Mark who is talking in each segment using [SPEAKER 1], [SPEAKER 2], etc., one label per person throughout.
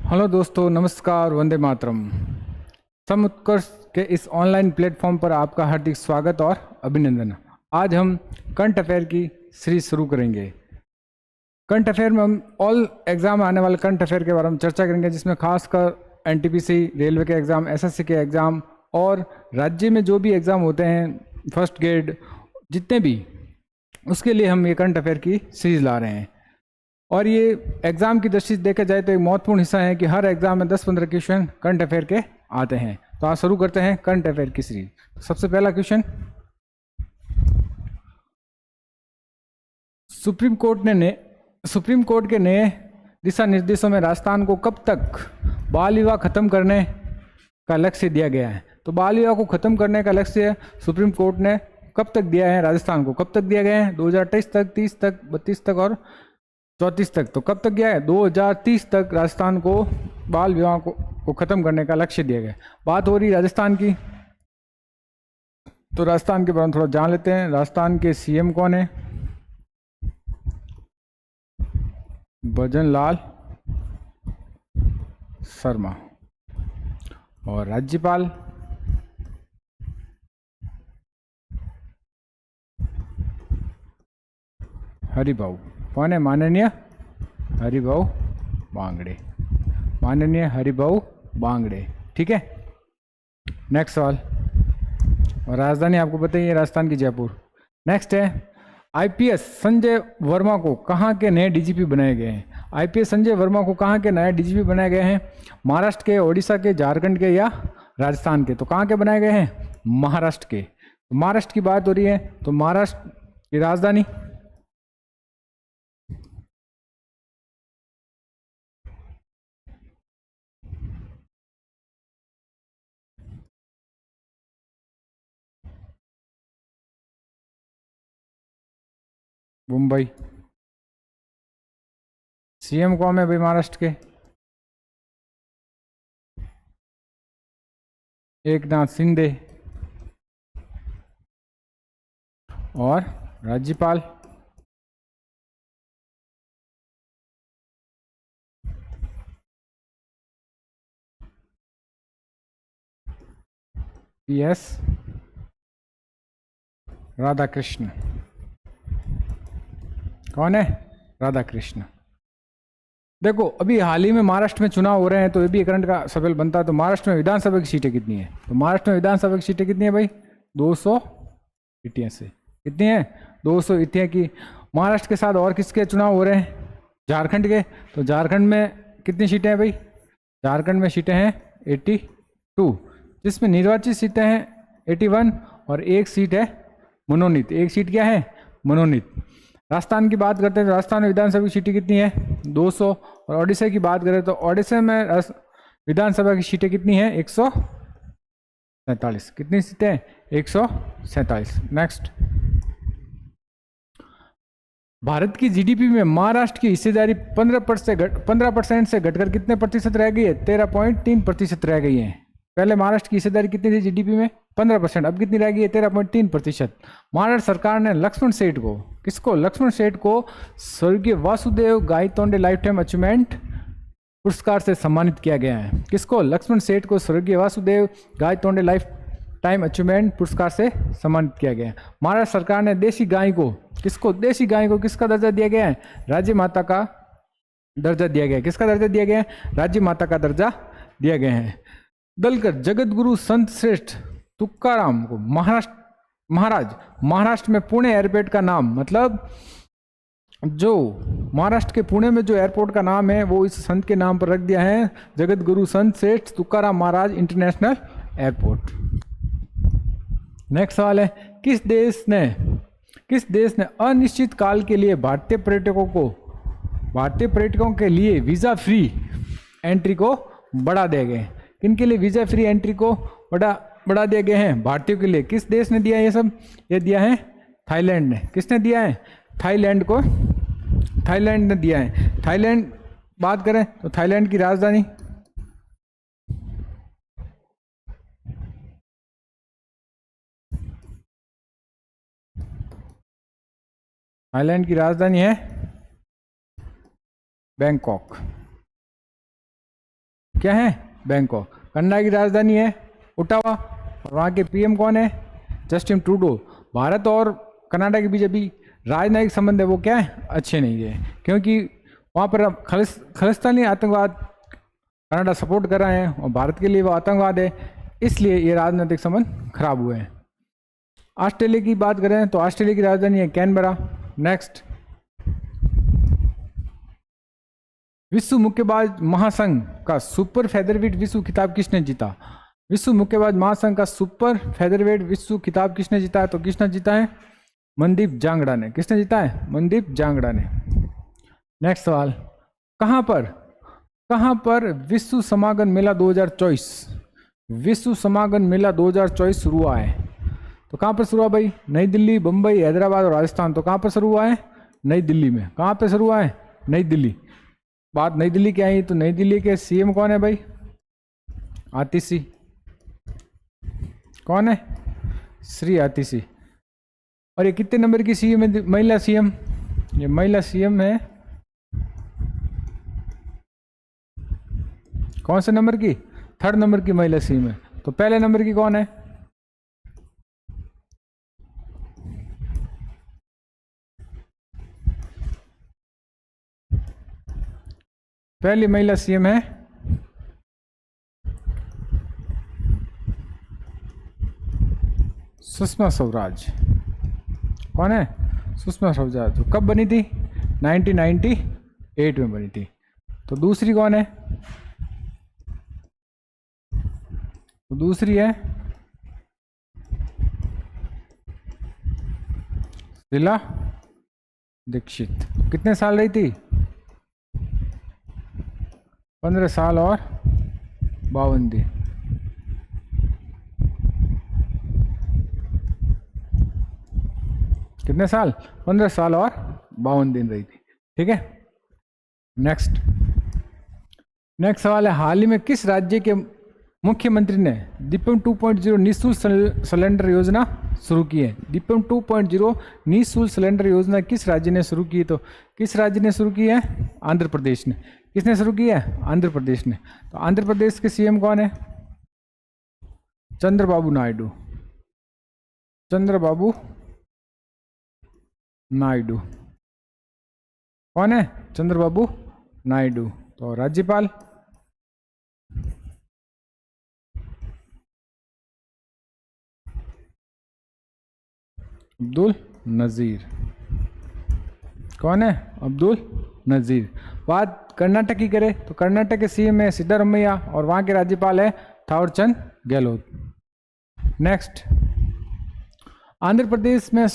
[SPEAKER 1] Hello दोस्तों, नमस्कार, वंदे मातरम। समुत्कर्ष के इस ऑनलाइन प्लेटफॉर्म पर आपका हार्दिक स्वागत और अभिनंदन। आज हम करंट अफेयर की सीरीज शुरू करेंगे। करंट अफेयर में हम ऑल एग्जाम आने वाले करंट अफेयर के बारे में चर्चा करेंगे, जिसमें खासकर एनटीपीसी, रेलवे के एग्ज़ाम, एसएससी के एग्ज़ाम और राज्य में जो भी एग्ज़ाम होते हैं, फर्स्ट ग्रेड जितने भी, उसके लिए हम ये करंट अफेयर की सीरीज ला रहे हैं। और ये एग्ज़ाम की दृष्टि से देखा जाए तो एक महत्वपूर्ण हिस्सा है कि हर एग्ज़ाम में 10-15 क्वेश्चन करंट अफेयर के आते हैं। तो आज शुरू करते हैं करंट अफेयर की सीरीज। तो सबसे पहला क्वेश्चन, सुप्रीम कोर्ट के नए दिशा निर्देशों में राजस्थान को कब तक बाल विवाह खत्म करने का लक्ष्य दिया गया है। तो बाल विवाह को खत्म करने का लक्ष्य सुप्रीम कोर्ट ने कब तक दिया है, राजस्थान को कब तक दिया गया है? 2028 तक, 30 तक, 32 तक और 34 तक। तो कब तक गया है? 2030 तक राजस्थान को बाल विवाह को खत्म करने का लक्ष्य दिया गया। बात हो रही राजस्थान की, तो राजस्थान के बारे में थोड़ा जान लेते हैं। राजस्थान के सीएम कौन है? भजनलाल शर्मा। और राज्यपाल हरिभाऊ। कौन है? माननीय हरिभाऊ बांगड़े। माननीय हरिभाऊ बांगड़े। ठीक है, नेक्स्ट सवाल। और राजधानी आपको पता ही है, राजस्थान की जयपुर। नेक्स्ट है, आईपीएस संजय वर्मा को कहाँ के नए डीजीपी बनाए गए हैं? आईपीएस संजय वर्मा को कहाँ के नए डीजीपी बनाए गए हैं? महाराष्ट्र के, ओडिशा के, झारखंड के या राजस्थान के? तो कहाँ के बनाए गए हैं? महाराष्ट्र के। तो महाराष्ट्र की बात हो रही है, तो महाराष्ट्र की राजधानी मुंबई। सीएम कौन है भाई महाराष्ट्र के? एकनाथ शिंदे। और राज्यपाल पीएस राधाकृष्ण। कौन है? राधाकृष्ण। देखो, अभी हाल ही में महाराष्ट्र में चुनाव हो रहे हैं, तो ये भी करंट का सवाल बनता है। तो महाराष्ट्र में विधानसभा की सीटें कितनी है? तो महाराष्ट्र में विधानसभा की सीटें कितनी है भाई? 200 सीटें से कितनी है? 200 सीटें की। महाराष्ट्र के साथ और किसके चुनाव हो रहे हैं? झारखंड के। तो झारखंड में कितनी सीटें हैं भाई? झारखंड में सीटें हैं 82, जिसमें निर्वाचित सीटें हैं 81 और एक सीट है मनोनीत। एक सीट क्या है? मनोनीत। राजस्थान की बात करते हैं तो राजस्थान में विधानसभा की सीटें कितनी है? 200। और ओडिशा की बात करें तो ओडिशा में विधानसभा की सीटें कितनी है? 147। कितनी सीटें? 147। नेक्स्ट, भारत की जीडीपी में महाराष्ट्र की हिस्सेदारी 15% से घटकर कितने प्रतिशत रह गई है? 13.3% रह गई है। पहले महाराष्ट्र की हिस्सेदारी कितनी थी जीडीपी में? 15%। अब कितनी रह गई है? 13.3%। महाराष्ट्र सरकार ने लक्ष्मण सेठ को, किसको? लक्ष्मण सेठ को स्वर्गीय Vasudev Gaitonde life time achievement पुरस्कार से सम्मानित किया गया है। किसको? लक्ष्मण सेठ को स्वर्गीय Vasudev Gaitonde life time achievement पुरस्कार से सम्मानित किया गया है। महाराष्ट्र सरकार ने देशी गाय को, किसको? देशी गाय को किसका दर्जा दिया गया है? राज्य माता का दर्जा दिया गया है। किसका दर्जा दिया गया है? राज्य माता का दर्जा दिया गया है। दलकर जगत गुरु संत श्रेष्ठ तुकाराम को महाराष्ट्र में पुणे एयरपोर्ट का नाम, मतलब जो महाराष्ट्र के पुणे में जो एयरपोर्ट का नाम है, वो इस संत के नाम पर रख दिया है, जगत गुरु संत श्रेष्ठ तुकाराम महाराज इंटरनेशनल एयरपोर्ट। नेक्स्ट सवाल है, किस देश ने अनिश्चित काल के लिए भारतीय पर्यटकों के लिए वीजा फ्री एंट्री को बढ़ा दिया गया है? किनके लिए वीजा फ्री एंट्री को बढ़ा दिया गया है? भारतीयों के लिए। किस देश ने दिया है ये सब? ये दिया है थाईलैंड ने। किसने दिया है? थाईलैंड ने दिया है। थाईलैंड बात करें तो थाईलैंड की राजधानी है बैंकॉक। क्या है? बैंकॉक। कनाडा की राजधानी है ओटावा और वहाँ के पीएम कौन है? Justin Trudeau. भारत और कनाडा के बीच अभी राजनयिक संबंध है वो क्या है? अच्छे नहीं है, क्योंकि वहाँ पर अब खालिस्तानी आतंकवाद कनाडा सपोर्ट कर रहे हैं और भारत के लिए वो आतंकवाद है, इसलिए ये राजनीतिक संबंध खराब हुए हैं। ऑस्ट्रेलिया की बात करें तो ऑस्ट्रेलिया की राजधानी है कैनबरा। नेक्स्ट, विश्व मुक्केबाज महासंघ का सुपर फेदरवेट विश्व खिताब किसने जीता? विश्व मुक्केबाज महासंघ का सुपर फेदरवेट विश्व खिताब किसने जीता है? तो किसने जीता है? मनदीप जांगड़ा ने। किसने जीता है? मनदीप जांगड़ा ने। नेक्स्ट सवाल, कहां पर विश्व समागम मेला 2024 विश्व समागम मेला 2024 शुरू हुआ है? तो कहां पर शुरू हुआ भाई? नई दिल्ली, बम्बई, हैदराबाद और राजस्थान। तो कहां पर शुरू हुआ है? नई दिल्ली में। कहां पर शुरू हुआ है? नई दिल्ली। बात नई दिल्ली की आई तो नई दिल्ली के सीएम कौन है भाई? आतिशी। कौन है? श्री आतिशी। और ये कितने नंबर की सीएम है? महिला सीएम। ये महिला सीएम है कौन से नंबर की? 3rd नंबर की महिला सीएम है। तो पहले नंबर की कौन है? पहली महिला सीएम है सुषमा स्वराज। कौन है? सुषमा स्वराज। तो कब बनी थी? 1998 में बनी थी। तो दूसरी कौन है? तो दूसरी है शीला दीक्षित। कितने साल रही थी? 15 साल और 52 दिन। कितने साल? 15 साल और 52 दिन रही थी। ठीक है। नेक्स्ट सवाल है, हाल ही में किस राज्य के मुख्यमंत्री ने दीपम 2.0 निःशुल्क सिलेंडर योजना शुरू की है? दीपम 2.0 निःशुल्क सिलेंडर योजना किस राज्य ने शुरू की? तो किस राज्य ने शुरू की है? आंध्र प्रदेश ने। किसने शुरू की है? आंध्र प्रदेश ने। तो आंध्र प्रदेश के सीएम कौन है? चंद्रबाबू नायडू। चंद्रबाबू नायडू। कौन है? चंद्रबाबू नायडू। तो राज्यपाल अब्दुल नज़ीर। कौन है? अब्दुल नज़ीर। बात कर्नाटक की करें तो कर्नाटक के सीएम है सिद्धरामैया और वहाँ के राज्यपाल है थावरचंद गहलोत। नेक्स्ट, आंध्र प्रदेश में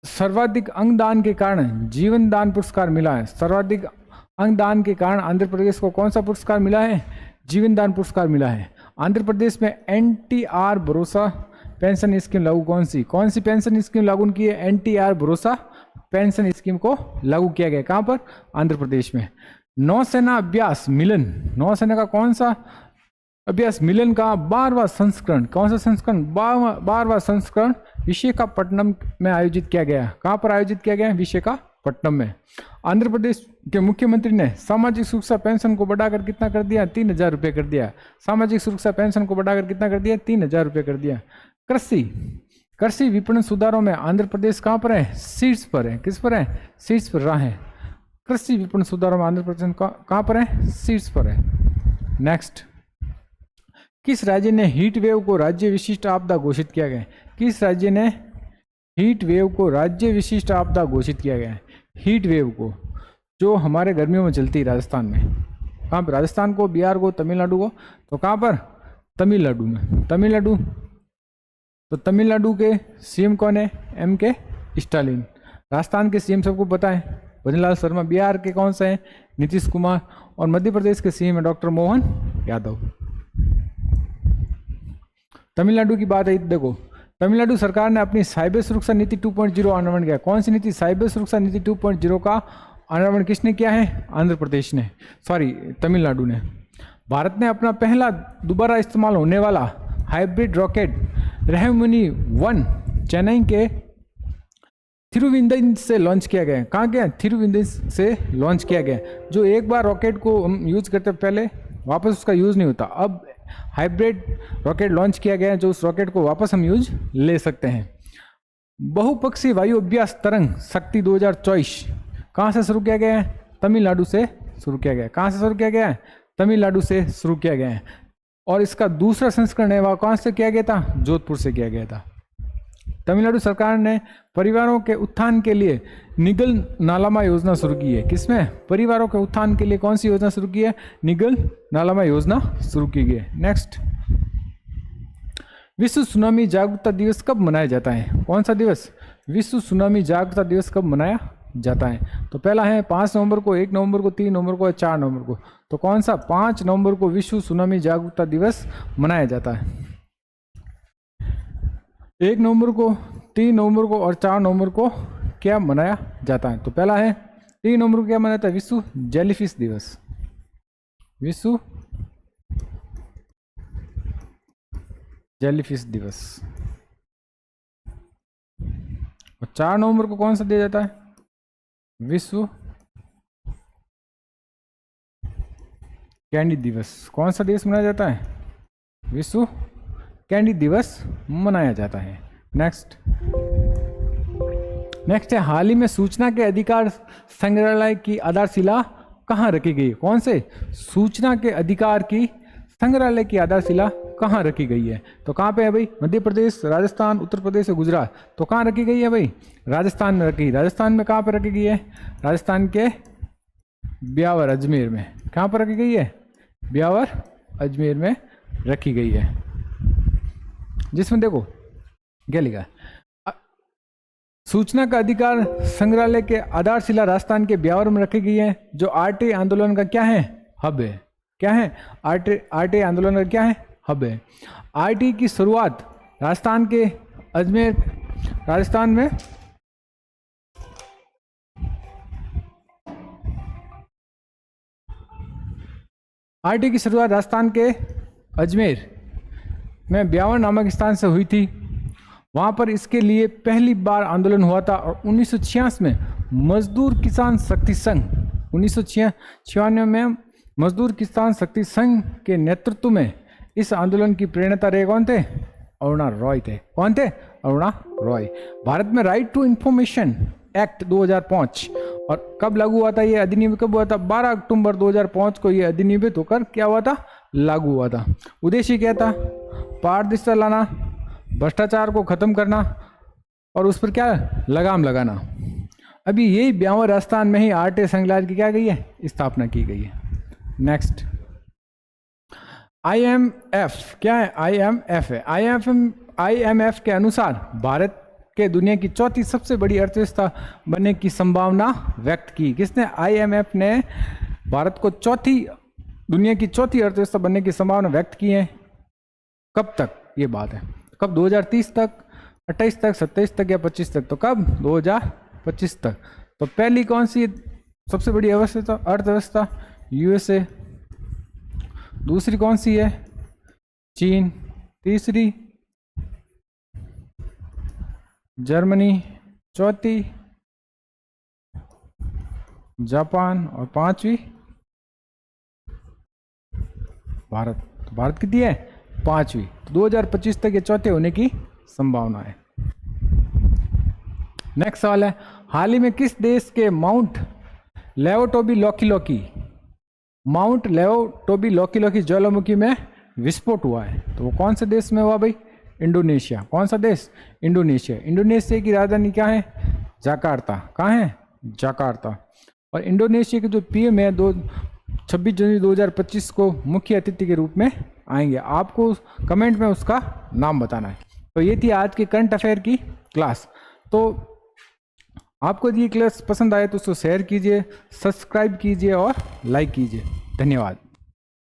[SPEAKER 1] सर्वाधिक अंगदान के कारण जीवन दान पुरस्कार मिला है। सर्वाधिक अंगदान के कारण आंध्र प्रदेश को कौन सा पुरस्कार मिला है? जीवन दान पुरस्कार मिला है। आंध्र प्रदेश में NTR भरोसा पेंशन स्कीम लागू कौन सी पेंशन स्कीम लागू की है? NTR भरोसा पेंशन स्कीम को लागू किया गया। कहां पर? आंध्र प्रदेश में। नौसेना अभ्यास मिलन, नौसेना का कौन सा अभ्यास मिलन का 12वां संस्करण, कौन सा संस्करण? 12वां संस्करण विशाखापट्टनम में आयोजित किया गया। कहां पर आयोजित किया गया? विशाखापट्टनम में। आंध्र प्रदेश के मुख्यमंत्री ने सामाजिक सुरक्षा पेंशन को बढ़ाकर कितना कर दिया? 3000 रुपये कर दिया। सामाजिक सुरक्षा पेंशन को बढ़ाकर कितना कर दिया? 3000 रुपये कर दिया। कृषि विपणन सुधारों में आंध्र प्रदेश कहां पर है? शीर्ष पर है। किस पर है? शीर्ष पर रहा है। कृषि विपणन सुधारों में आंध्र प्रदेश कहां पर है? शीर्ष पर है। नेक्स्ट, किस राज्य ने हीट वेव को राज्य विशिष्ट आपदा घोषित किया गया? किस राज्य ने हीट वेव को राज्य विशिष्ट आपदा घोषित किया गया है? हीट वेव को जो हमारे गर्मियों में चलती है राजस्थान में। कहाँ पर? राजस्थान को, बिहार को, तमिलनाडु को। तो कहाँ पर? तमिलनाडु में। तमिलनाडु। तो तमिलनाडु के सीएम कौन है? MK Stalin. राजस्थान के सीएम सबको पता है, भजनलाल शर्मा। बिहार के कौन से हैं? नीतीश कुमार। और मध्य प्रदेश के सीएम है डॉक्टर मोहन यादव। तमिलनाडु की बात है, देखो तमिलनाडु सरकार ने अपनी साइबर सुरक्षा नीति 2.0 अनावरण किया। कौन सी नीति? साइबर सुरक्षा नीति 2.0 का अनावरण किसने किया है? आंध्र प्रदेश ने, तमिलनाडु ने। भारत ने अपना पहला दोबारा इस्तेमाल होने वाला हाइब्रिड रॉकेट रहमुनी 1 चेन्नई के थिरुविंदन से लॉन्च किया गया। कहाँ गया? थिरुविंदन से लॉन्च किया गया। जो एक बार रॉकेट को हम यूज करते पहले वापस उसका यूज़ नहीं होता। अब हाइब्रिड रॉकेट लॉन्च किया गया है जो उस रॉकेट को वापस हम यूज ले सकते हैं। बहुपक्षीय वायु अभ्यास तरंग शक्ति 2024 कहाँ से शुरू किया गया है? तमिलनाडु से शुरू किया गया है। कहाँ से शुरू किया गया है? तमिलनाडु से शुरू किया गया है। और इसका दूसरा संस्करण है वह कहाँ से किया गया था? जोधपुर से किया गया था। तमिलनाडु सरकार ने परिवारों के उत्थान के लिए निगल नालामा योजना शुरू की है। किसमें? परिवारों के उत्थान के लिए कौन सी योजना शुरू की है? निगल नालामा योजना शुरू की गई है। नेक्स्ट, विश्व सुनामी जागरूकता दिवस कब मनाया जाता है? कौन सा दिवस? विश्व सुनामी जागरूकता दिवस कब मनाया जाता है? तो पहला है 5 नवंबर को, 1 नवंबर को, 3 नवंबर को, 4 नवंबर को। तो कौन सा? 5 नवंबर को विश्व सुनामी जागरूकता दिवस मनाया जाता है। 1 नवंबर को, 3 नवंबर को और 4 नवंबर को क्या मनाया जाता है? तो पहला है 3 नवंबर को क्या मनाया जाता है? विश्व जेलीफिश दिवस। विश्व जेलीफिश दिवस। और 4 नवंबर को कौन सा दिया जाता है? विश्व कैंडी दिवस। कौन सा दिवस मनाया जाता है? विश्व कैंडी दिवस मनाया जाता है। नेक्स्ट है हाल ही में सूचना के अधिकार संग्रहालय की आधारशिला कहाँ रखी गई? कौन से? सूचना के अधिकार की संग्रहालय की आधारशिला कहाँ रखी गई है? तो कहाँ पे है भाई? मध्य प्रदेश, राजस्थान, उत्तर प्रदेश और गुजरात। तो कहाँ रखी गई है भाई? राजस्थान में रखी। राजस्थान में कहाँ पर रखी गई है? राजस्थान के ब्यावर अजमेर में। कहाँ पर रखी गई है? ब्यावर अजमेर में रखी गई है। जिसमें देखो क्या लिखा है, सूचना का अधिकार संग्रहालय के आधारशिला राजस्थान के ब्यावर में रखी गई है, जो आरटी आंदोलन का क्या है? हब है। क्या है? आरटी आंदोलन का क्या है? हब है। आरटी की शुरुआत राजस्थान के अजमेर, राजस्थान में आरटी की शुरुआत राजस्थान के अजमेर में ब्यावर नामक स्थान से हुई थी। वहाँ पर इसके लिए पहली बार आंदोलन हुआ था और 1986 में मजदूर किसान शक्ति संघ 1996 में मजदूर किसान शक्ति संघ के नेतृत्व में इस आंदोलन की प्रेरणा रहे कौन थे? अरुणा रॉय थे। कौन थे? अरुणा रॉय। भारत में राइट टू इंफॉर्मेशन एक्ट 2005 और कब लागू हुआ था? ये अधिनियम कब हुआ था? 12 अक्टूबर 2005 को ये अधिनियमित होकर क्या हुआ था? लागू हुआ था। उद्देश्य क्या था? पारदर्शिता लाना, भ्रष्टाचार को खत्म करना और उस पर क्या? लगाम लगाना। अभी यही ब्यावर राजस्थान में ही आरटी संग्रहालय की क्या गई है? स्थापना की गई है। नेक्स्ट, IMF क्या है? IMF है। IMF के अनुसार भारत के दुनिया की चौथी सबसे बड़ी अर्थव्यवस्था बनने की संभावना व्यक्त की। किसने? IMF ने भारत को दुनिया की चौथी अर्थव्यवस्था बनने की संभावना व्यक्त की है। कब तक ये बात है? कब? 2030 तक, 28 तक, 27 तक या 25 तक? तो कब? 2025 तक। तो पहली कौन सी सबसे बड़ी अर्थव्यवस्था? USA। दूसरी कौन सी है? चीन। तीसरी जर्मनी। चौथी जापान और 5वीं भारत। तो भारत कितनी है? 5वीं। तो 2025 तक ये चौथे होने की संभावना है। नेक्स्ट सवाल है, हाल ही में किस देश के माउंट लेवोटोबी लोकी ज्वालामुखी में विस्फोट हुआ है? तो वो कौन से देश में हुआ भाई? इंडोनेशिया। कौन सा देश? इंडोनेशिया। इंडोनेशिया की राजधानी क्या है? जकार्ता। कहाँ है? जकार्ता। और इंडोनेशिया के जो PM है 26 जनवरी 2025 को मुख्य अतिथि के रूप में आएंगे। आपको कमेंट में उसका नाम बताना है। तो ये थी आज की करंट अफेयर की क्लास। तो आपको ये क्लास पसंद आए तो उसको शेयर कीजिए, सब्सक्राइब कीजिए और लाइक कीजिए। धन्यवाद।